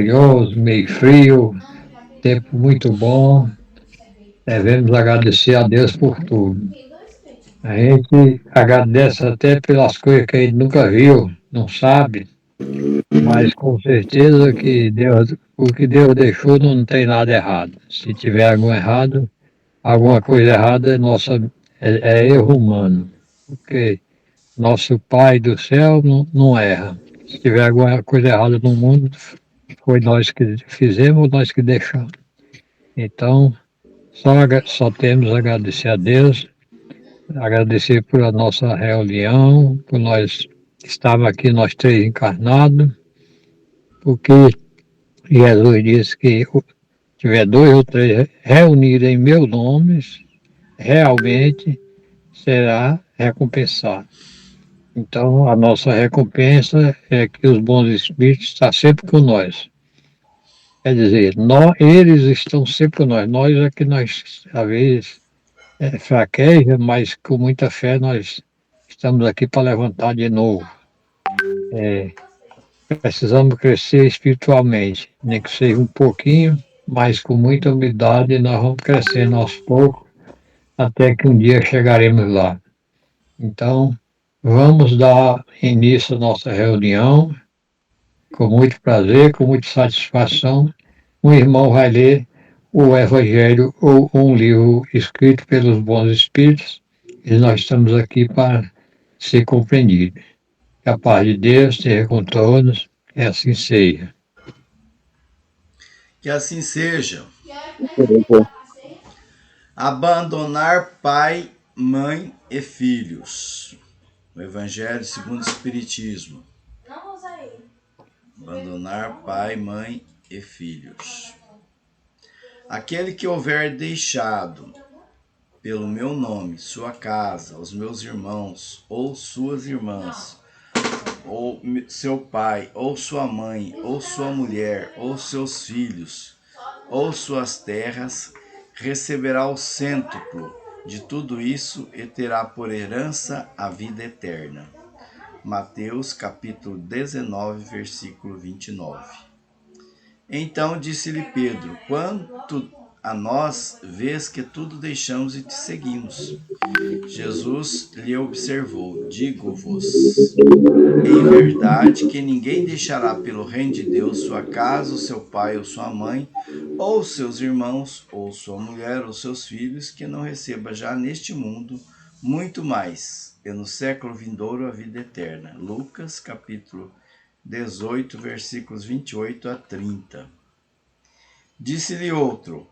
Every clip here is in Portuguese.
maravilhoso, meio frio, tempo muito bom. Devemos agradecer a Deus por tudo. A gente agradece até pelas coisas que a gente nunca viu, não sabe, mas com certeza que Deus, o que Deus deixou não tem nada errado. Se tiver alguma coisa errada é erro humano, porque nosso Pai do céu não erra. Se tiver alguma coisa errada no mundo, foi nós que fizemos, nós que deixamos. Então, só temos a agradecer a Deus, agradecer pela nossa reunião, por nós estarmos aqui, nós três encarnados, porque Jesus disse que tiver dois ou três reunidos em meu nome, realmente será recompensado. Então, a nossa recompensa é que os bons espíritos estão sempre com nós. Quer dizer, eles estão sempre com nós. Nós é que nós, às vezes, fraqueja, mas com muita fé nós estamos aqui para levantar de novo. Precisamos crescer espiritualmente, nem que seja um pouquinho, mas com muita humildade nós vamos crescendo aos poucos, até que um dia chegaremos lá. Então, vamos dar início à nossa reunião, com muito prazer, com muita satisfação. Um irmão vai ler o Evangelho ou um livro escrito pelos bons espíritos, e nós estamos aqui para ser compreendidos. Que a paz de Deus esteja com todos, que assim seja. Que assim seja. Abandonar pai, mãe e filhos. O Evangelho segundo o Espiritismo. Abandonar pai, mãe e filhos. Aquele que houver deixado pelo meu nome sua casa, os meus irmãos ou suas irmãs, ou seu pai, ou sua mãe, ou sua mulher, ou seus filhos, ou suas terras, receberá o cêntuplo de tudo isso e terá por herança a vida eterna. Mateus capítulo 19, versículo 29. Então disse-lhe Pedro: quanto a nós, vês que tudo deixamos e te seguimos. Jesus lhe observou: digo-vos, em verdade, que ninguém deixará pelo reino de Deus sua casa, o seu pai ou sua mãe, ou seus irmãos, ou sua mulher, ou seus filhos, que não receba já neste mundo muito mais, e no século vindouro a vida eterna. Lucas, capítulo 18, versículos 28 a 30. Disse-lhe outro: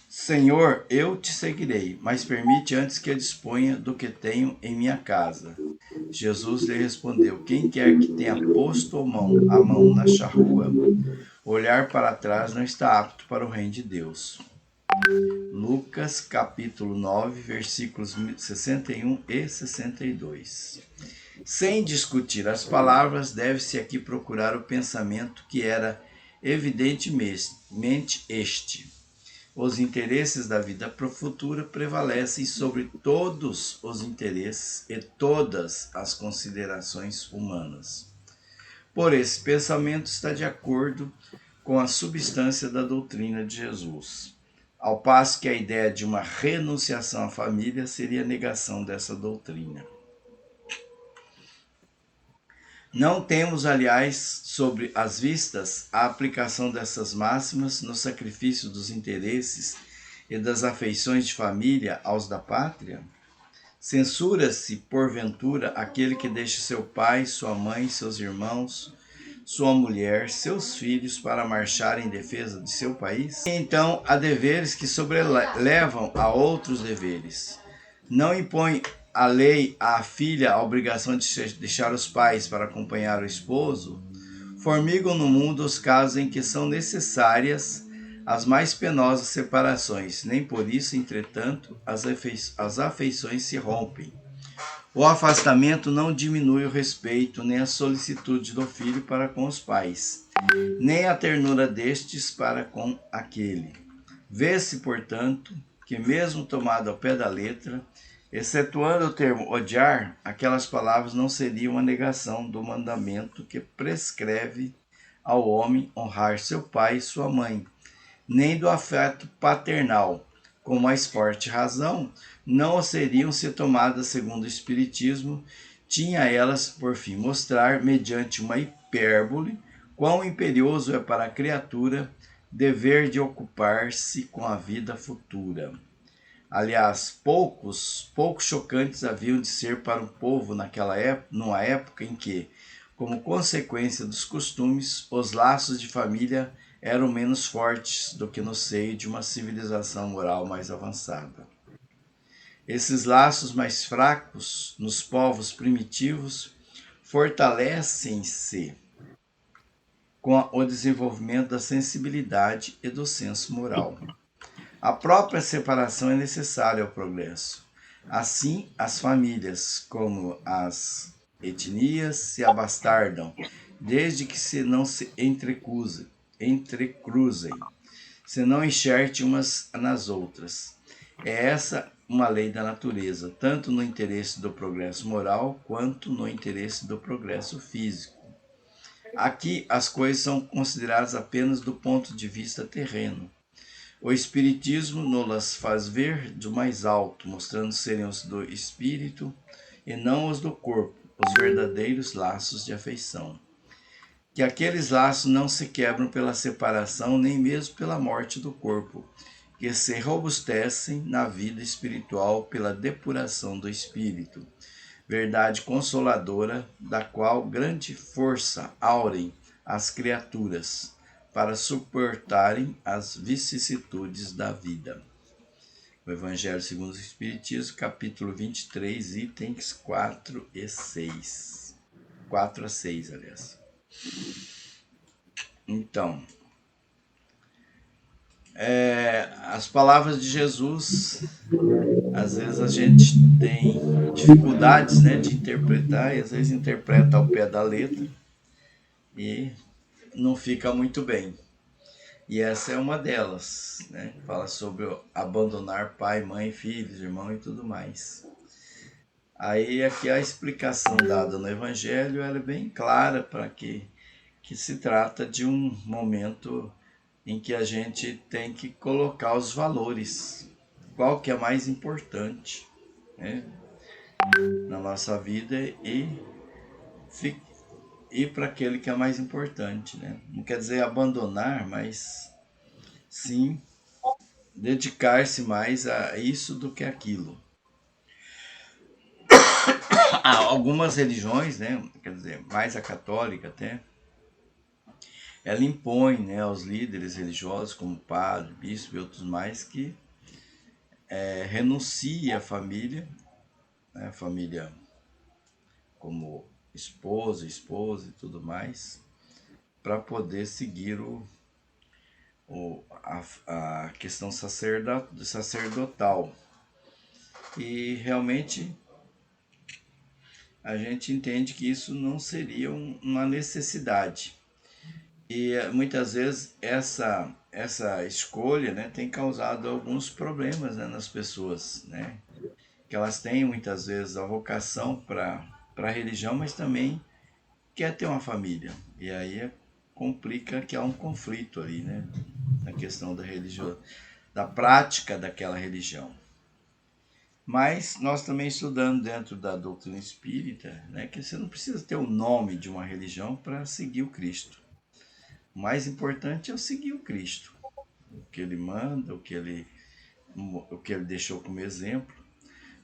Senhor, eu te seguirei, mas permite antes que eu disponha do que tenho em minha casa. Jesus lhe respondeu: quem quer que tenha posto a mão na charrua, olhar para trás não está apto para o reino de Deus. Lucas capítulo 9, versículos 61 e 62. Sem discutir as palavras, deve-se aqui procurar o pensamento que era evidentemente este: os interesses da vida futura prevalecem sobre todos os interesses e todas as considerações humanas. Por esse pensamento está de acordo com a substância da doutrina de Jesus, ao passo que a ideia de uma renunciação à família seria a negação dessa doutrina. Não temos, aliás, sobre as vistas a aplicação dessas máximas no sacrifício dos interesses e das afeições de família aos da pátria? Censura-se, porventura, aquele que deixa seu pai, sua mãe, seus irmãos, sua mulher, seus filhos para marchar em defesa de seu país? Então, há deveres que sobrelevam a outros deveres. Não impõe a lei à filha a obrigação de deixar os pais para acompanhar o esposo? Formigam no mundo os casos em que são necessárias as mais penosas separações. Nem por isso, entretanto, as afeições se rompem. O afastamento não diminui o respeito, nem a solicitude do filho para com os pais, nem a ternura destes para com aquele. Vê-se, portanto, que mesmo tomado ao pé da letra, excetuando o termo odiar, aquelas palavras não seriam uma negação do mandamento que prescreve ao homem honrar seu pai e sua mãe, nem do afeto paternal. Com mais forte razão, não seriam se tomadas segundo o Espiritismo, tinha elas por fim mostrar, mediante uma hipérbole, quão imperioso é para a criatura dever de ocupar-se com a vida futura. Aliás, poucos chocantes haviam de ser para um povo naquela época, numa época em que, como consequência dos costumes, os laços de família eram menos fortes do que no seio de uma civilização moral mais avançada. Esses laços mais fracos nos povos primitivos fortalecem-se com o desenvolvimento da sensibilidade e do senso moral. A própria separação é necessária ao progresso. Assim, as famílias, como as etnias, se abastardam, desde que não se entrecruzem, se não enxertem umas nas outras. É essa uma lei da natureza, tanto no interesse do progresso moral quanto no interesse do progresso físico. Aqui as coisas são consideradas apenas do ponto de vista terreno. O Espiritismo nos faz ver do mais alto, mostrando serem os do espírito e não os do corpo, os verdadeiros laços de afeição. Que aqueles laços não se quebram pela separação, nem mesmo pela morte do corpo, que se robustecem na vida espiritual pela depuração do espírito, verdade consoladora, da qual grande força aurem as criaturas para suportarem as vicissitudes da vida. O Evangelho segundo o Espiritismo, capítulo 23, itens 4 e 6. 4 a 6, aliás. Então, as palavras de Jesus, às vezes a gente tem dificuldades, né, de interpretar, e às vezes interpreta ao pé da letra e não fica muito bem. E essa é uma delas, né? Fala sobre abandonar pai, mãe, filhos, irmão e tudo mais. Aí aqui a explicação dada no Evangelho ela é bem clara para que se trata de um momento em que a gente tem que colocar os valores, qual que é mais importante, né, na nossa vida e para aquele que é mais importante, né? Não quer dizer abandonar, mas sim dedicar-se mais a isso do que aquilo. Algumas religiões, né, quer dizer, mais a católica até, ela impõe, né, aos líderes religiosos, como padre, bispo e outros mais, que renuncie à família, né, família como esposa e tudo mais, para poder seguir a questão sacerdotal. E realmente a gente entende que isso não seria uma necessidade. E muitas vezes essa escolha, né, tem causado alguns problemas, né, nas pessoas, né? Que elas têm muitas vezes a vocação para a religião, mas também quer ter uma família. E aí complica que há um conflito ali, né, na questão da religião, da prática daquela religião. Mas nós também estudando dentro da doutrina espírita, né, que você não precisa ter o nome de uma religião para seguir o Cristo. O mais importante é eu seguir o Cristo, o que ele manda, o que ele deixou como exemplo,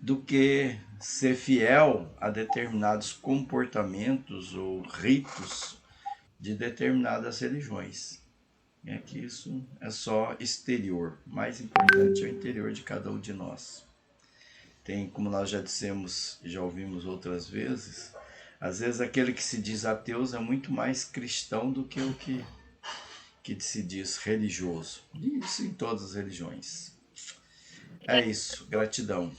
do que ser fiel a determinados comportamentos ou ritos de determinadas religiões. É que isso é só exterior. O mais importante é o interior de cada um de nós. Tem, como nós já dissemos, já ouvimos outras vezes, às vezes aquele que se diz ateu é muito mais cristão do que o que se diz religioso. Isso em todas as religiões. É isso. Gratidão.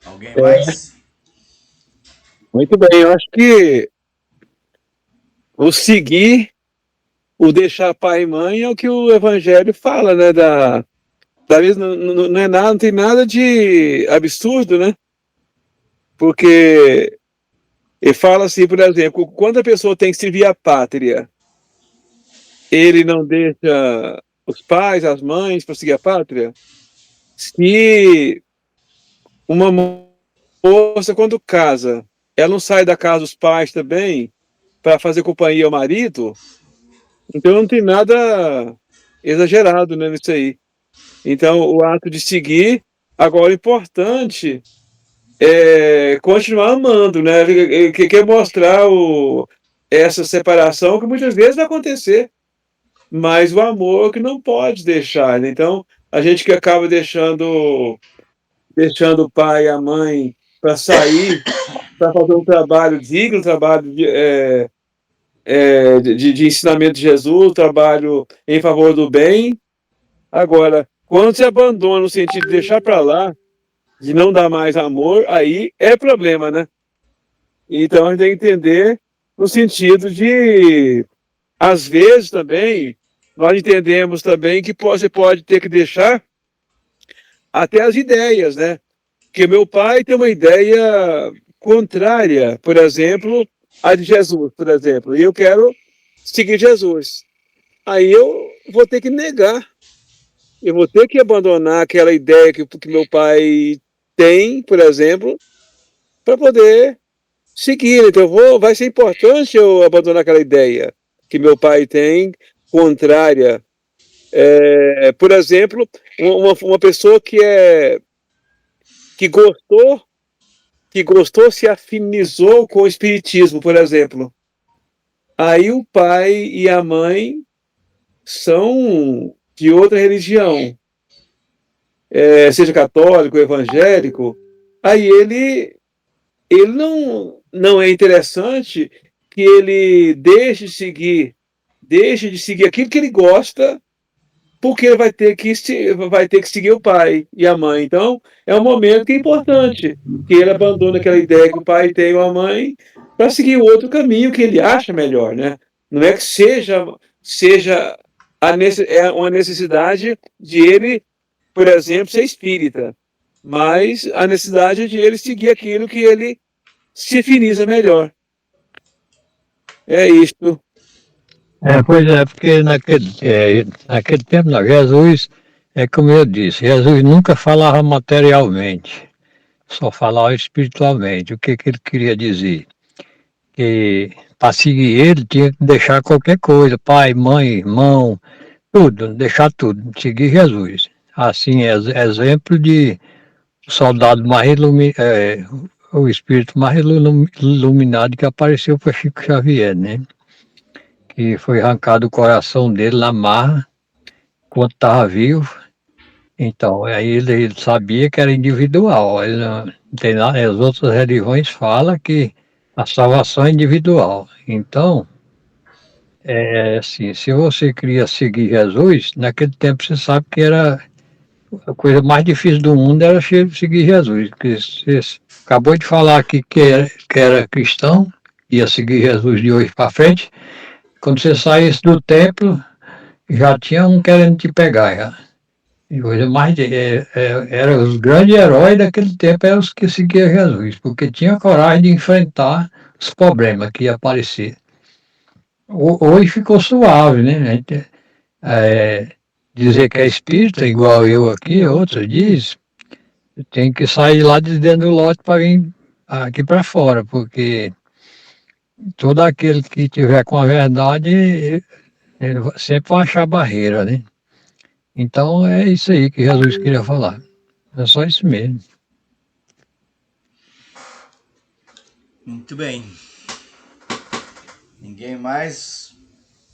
Alguém mais? Muito bem, eu acho que o seguir, o deixar pai e mãe é o que o Evangelho fala, né? Talvez não é nada, não tem nada de absurdo, né? Porque ele fala assim, por exemplo, quando a pessoa tem que servir a pátria, ele não deixa os pais, as mães para seguir a pátria? Se uma moça, quando casa, ela não sai da casa dos pais também para fazer companhia ao marido, então não tem nada exagerado, né, nisso aí. Então, o ato de seguir, agora, o importante é continuar amando, né? Ele quer mostrar essa separação que muitas vezes vai acontecer, mas o amor que não pode deixar, né? Então, a gente que acaba deixando o pai e a mãe para sair, para fazer um trabalho digno, um trabalho de ensinamento de Jesus, um trabalho em favor do bem. Agora, quando se abandona no sentido de deixar para lá, de não dar mais amor, aí é problema, né? Então a gente tem que entender no sentido de, às vezes também, nós entendemos também que você pode ter que deixar até as ideias, né? Porque meu pai tem uma ideia contrária, por exemplo, à de Jesus, por exemplo, e eu quero seguir Jesus. Aí eu vou ter que negar, eu vou ter que abandonar aquela ideia que meu pai tem, por exemplo, para poder seguir. Então vai ser importante eu abandonar aquela ideia que meu pai tem, contrária. Por exemplo, uma pessoa que gostou, que gostou, se afinizou com o espiritismo, por exemplo. Aí o pai e a mãe são de outra religião, seja católico, evangélico. Aí ele não é interessante que ele deixe de seguir aquilo que ele gosta, porque ele vai ter que seguir o pai e a mãe. Então, é um momento que é importante que ele abandone aquela ideia que o pai tem ou a mãe para seguir o outro caminho que ele acha melhor, né? Não é que seja é uma necessidade de ele, por exemplo, ser espírita, mas a necessidade de ele seguir aquilo que ele se finiza melhor. É isto. Pois é, porque naquele tempo, não, Jesus, é como eu disse, Jesus nunca falava materialmente, só falava espiritualmente. O que, que ele queria dizer? Que para seguir ele tinha que deixar qualquer coisa, pai, mãe, irmão, tudo, deixar tudo, seguir Jesus. Assim, exemplo de soldado mais o espírito mais iluminado que apareceu foi Chico Xavier, né? Que foi arrancado o coração dele na marra, enquanto estava vivo. Então, aí ele sabia que era individual. Ele não tem nada, as outras religiões falam que a salvação é individual. Então, é assim, se você queria seguir Jesus, naquele tempo você sabe que era a coisa mais difícil do mundo era seguir Jesus. Porque você acabou de falar aqui que era cristão, ia seguir Jesus de hoje para frente. Quando você saísse do templo, já tinha um querendo te pegar. Já. E coisa mais era os grandes heróis daquele tempo eram os que seguiam Jesus, porque tinha coragem de enfrentar os problemas que ia aparecer. Hoje ficou suave, né? A gente, dizer que é espírita, igual eu aqui, outros diz, tem que sair lá de dentro do lote para vir aqui para fora, porque todo aquele que tiver com a verdade, ele sempre vai achar barreira, né? Então é isso aí que Jesus queria falar. É só isso mesmo. Muito bem. Ninguém mais?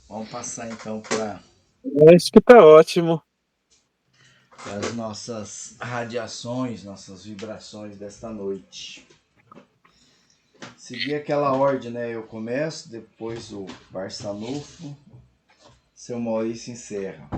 Vamos passar então para Acho que tá ótimo. as nossas radiações, nossas vibrações desta noite. Seguir aquela ordem, né? Eu começo, depois o Barçanufo, seu Maurício encerra.